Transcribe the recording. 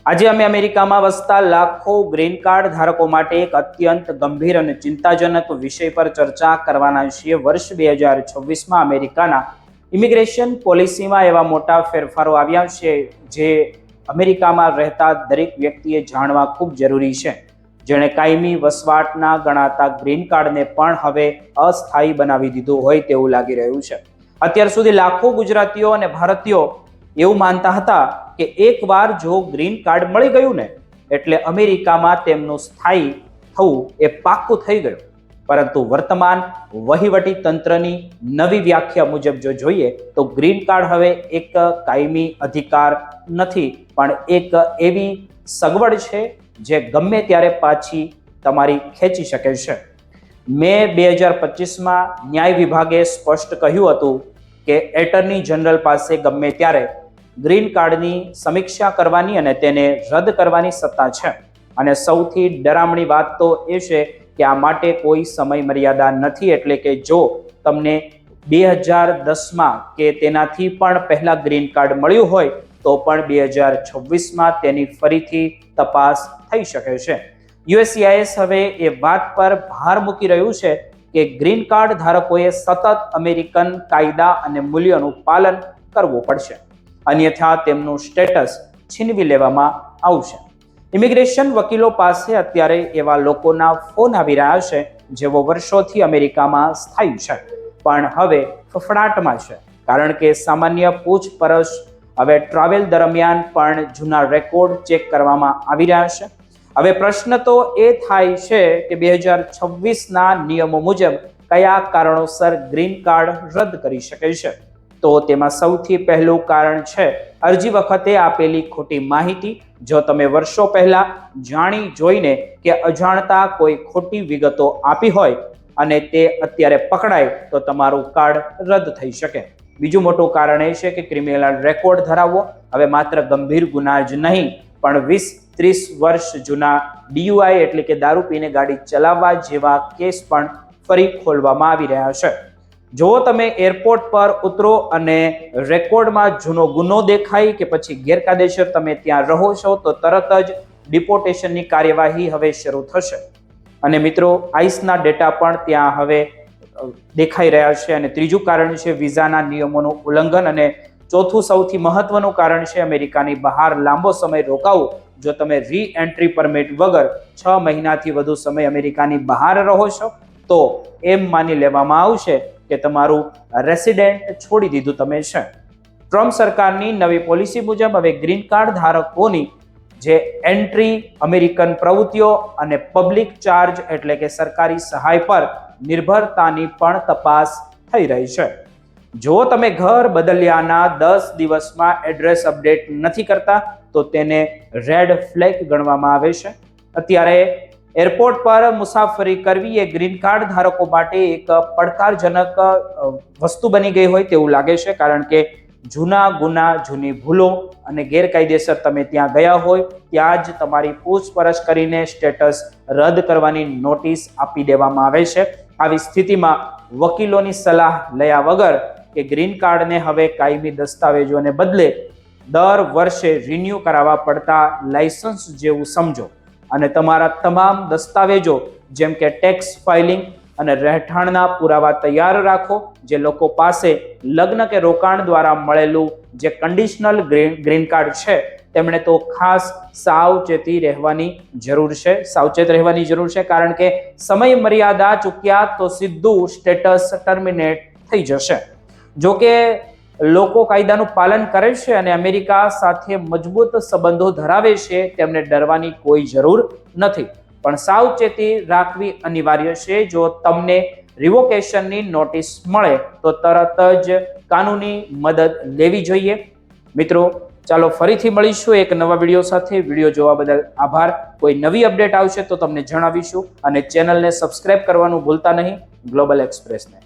આજે અમે અમેરિકામાં વસતા લાખો ગ્રીન કાર્ડ ધારકો માટે એક અત્યંત ગંભીર અને ચિંતાજનક વિષય પર ચર્ચા કરવાના છીએ। વર્ષ 2026માં અમેરિકાના ઇમિગ્રેશન પોલિસીમાં એવા મોટા ફેરફારો આવ્યા છે જે અમેરિકામાં રહેતા દરેક વ્યક્તિએ જાણવા ખૂબ જરૂરી છે, જેણે કાયમી વસવાટના ગણાતા ગ્રીન કાર્ડને પણ હવે અસ્થાયી બનાવી દીધું હોય તેવું લાગી રહ્યું છે। અત્યાર સુધી લાખો ગુજરાતીઓ અને ભારતીયો એવું માનતા હતા કે એકવાર જો ગ્રીન કાર્ડ મળી ગયું ને એટલે અમેરિકામાં તેમનું સ્થાયી થવું એ પાક્કું થઈ ગયું। પરંતુ વર્તમાન વહીવટી તંત્રની નવી વ્યાખ્યા મુજબ જો જોઈએ તો ગ્રીન કાર્ડ હવે એક કાયમી અધિકાર નથી, પણ એક એવી સગવડ છે જે ગમે ત્યારે પાછી તમારી ખેંચી શકે છે। મે 2025માં ન્યાય વિભાગે સ્પષ્ટ કહ્યું હતું કે એટર્ની જનરલ પાસે ગમે ત્યારે ગ્રીન કાર્ડની સમીક્ષા કરવાની અને તેને રદ કરવાની સત્તા છે। અને સૌથી ડરામણી વાત તો એ છે કે આ માટે કોઈ સમય મર્યાદા નથી, એટલે કે જો તમને 2010માં કે તેનાથી પણ પહેલા ગ્રીન કાર્ડ મળ્યું હોય તો પણ 2026માં તેની ફરીથી તપાસ થઈ શકે છે। USCIS હવે એ વાત પર ભાર મૂકી રહ્યું છે કે ગ્રીન કાર્ડ ધારકોએ સતત અમેરિકન કાયદા અને મૂલ્યોનું પાલન કરવું પડશે, અન્યથા તેમનું સ્ટેટસ છીનવી લેવામાં આવશે। ઇમિગ્રેશન વકીલો પાસે અત્યારે એવા લોકોના ફોન આવી રહ્યા છે જેઓ વર્ષોથી અમેરિકામાં સ્થાયી છે પણ હવે ફફડાટમાં છે, કારણ કે સામાન્ય પૂછપરછ હવે ટ્રાવેલ દરમિયાન પણ જૂના રેકોર્ડ ચેક કરવામાં આવી રહ્યા છે। હવે પ્રશ્ન તો એ થાય છે કે 2026ના નિયમો મુજબ કયા કારણોસર ગ્રીન કાર્ડ રદ કરી શકે છે? તો તેમાં સૌથી પહેલું કારણ છે અરજી વખતે આપેલી ખોટી માહિતી। જો તમે વર્ષો પહેલા જાણી જોઈને કે અજાણતા કોઈ ખોટી વિગતો આપી હોય અને તે અત્યારે પકડાય તો તમારું કાર્ડ રદ થઈ શકે। બીજું મોટું કારણ એ છે કે ક્રિમિનલ રેકોર્ડ ધરાવવો। હવે માત્ર ગંભીર ગુના જ નહીં પણ 20-30 વર્ષ જૂના DUI એટલે કે દારૂ પીને ગાડી ચલાવવા જેવા કેસ પણ ફરી ખોલવામાં આવી રહ્યા છે। જો તમે એરપોર્ટ પર ઉતરો અને રેકોર્ડમાં જૂનો ગુનો દેખાય કે પછી ગેરકાયદેસર તમે ત્યાં રહો છો તો તરત જ ડિપોર્ટેશનની કાર્યવાહી હવે શરૂ થશે। અને મિત્રો, આઈસના ડેટા પણ ત્યાં હવે દેખાઈ રહ્યા છે। અને ત્રીજું કારણ છે વિઝાના નિયમોનું ઉલ્લંઘન। અને ચોથું સૌથી મહત્વનું કારણ છે અમેરિકાની બહાર લાંબો સમય રોકાવું। જો તમે રી એન્ટ્રી પરમિટ વગર 6 મહિનાથી વધુ સમય અમેરિકાની બહાર રહો છો તો એમ માની લેવામાં આવશે કે તમારું રેસિડેન્ટ છોડી દીધું તમે છે। ટ્રમ્પ સરકારની નવી પોલિસી મુજબ હવે ગ્રીન કાર્ડ ધારકોની જે એન્ટ્રી અમેરિકન પ્રવૃત્તિઓ અને પબ્લિક ચાર્જ એટલે કે સરકારી સહાય પર નિર્ભરતાની પણ તપાસ થઈ રહી છે। જો તમે ઘર બદલ્યાના 10 દિવસમાં એડ્રેસ અપડેટ નથી કરતા તો તેને રેડ ફ્લેગ ગણવામાં આવે છે। અત્યારે એરપોર્ટ પર મુસાફરી કરવી એ ગ્રીન કાર્ડ ધારકો માટે એક પડકારજનક વસ્તુ બની ગઈ હોય તેવું લાગે છે, કારણ કે જૂના ગુના, જૂની ભૂલો અને ગેરકાયદેસર તમે ત્યાં ગયા હોય ત્યાં જ તમારી પૂછપરછ કરીને સ્ટેટસ રદ કરવાની નોટિસ આપી દેવામાં આવે છે। આવી સ્થિતિમાં વકીલોની સલાહ લયા વગર કે ગ્રીન કાર્ડને હવે કાયમી દસ્તાવેજોને બદલે દર વર્ષે રિન્યૂ કરાવવા પડતા લાયસન્સ જેવું સમજો અને તમારા તમામ દસ્તાવેજો જેમ કે ટેક્સ ફાઇલિંગ અને રહેઠાણના પુરાવા તૈયાર રાખો। જે લોકો પાસે લગ્ન કે રોકાણ દ્વારા મળેલું જે કન્ડિશનલ ગ્રીન કાર્ડ છે તેમણે તો ખાસ સાવચેત રહેવાની જરૂર છે, કારણ કે સમય મર્યાદા ચૂક્યા તો સીધું સ્ટેટસ ટર્મિનેટ થઈ જશે। જો કે લોકો કાયદાનું પાલન કરે છે અને અમેરિકા સાથે મજબૂત સંબંધો ધરાવે છે તેમને ડરવાની કોઈ જરૂર નથી, પણ સાવચેતી રાખવી અનિવાર્ય છે। જો તમને રિવોકેશનની નોટિસ મળે તો તરત જ કાનૂની મદદ લેવી જોઈએ। મિત્રો, ચાલો ફરીથી મળીશું એક નવા વિડીયો સાથે। વિડીયો જોવા બદલ આભાર। કોઈ નવી અપડેટ આવશે તો તમને જણાવીશું અને ચેનલને સબસ્ક્રાઇબ કરવાનું ભૂલતા નહીં, ગ્લોબલ એક્સપ્રેસને।